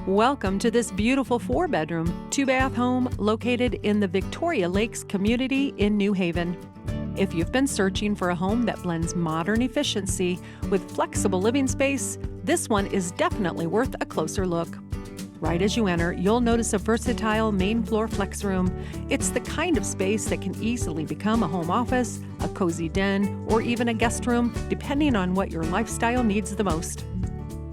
Welcome to this beautiful 4-bedroom, 2-bath home located in the Victoria Lakes community in New Haven. If you've been searching for a home that blends modern efficiency with flexible living space, this one is definitely worth a closer look. Right as you enter, you'll notice a versatile main floor flex room. It's the kind of space that can easily become a home office, a cozy den, or even a guest room, depending on what your lifestyle needs the most.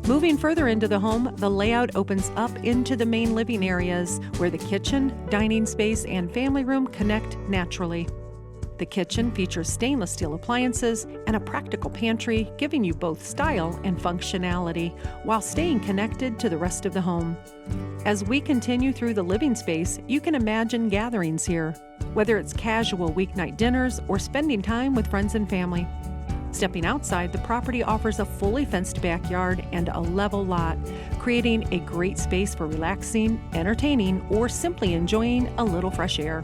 Moving further into the home, the layout opens up into the main living areas where the kitchen, dining space, and family room connect naturally. The kitchen features stainless steel appliances and a practical pantry, giving you both style and functionality while staying connected to the rest of the home. As we continue through the living space, you can imagine gatherings here, whether it's casual weeknight dinners or spending time with friends and family. Stepping outside, the property offers a fully fenced backyard and a level lot, creating a great space for relaxing, entertaining, or simply enjoying a little fresh air.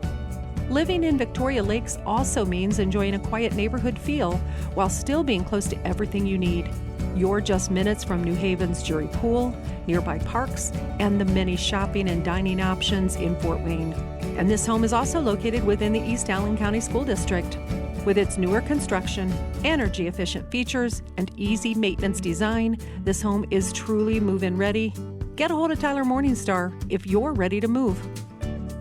Living in Victoria Lakes also means enjoying a quiet neighborhood feel while still being close to everything you need. You're just minutes from New Haven's Jury Pool, nearby parks, and the many shopping and dining options in Fort Wayne. And this home is also located within the East Allen County School District. With its newer construction, energy-efficient features, and easy maintenance design, this home is truly move-in ready. Get a hold of Tyler Morningstar if you're ready to move.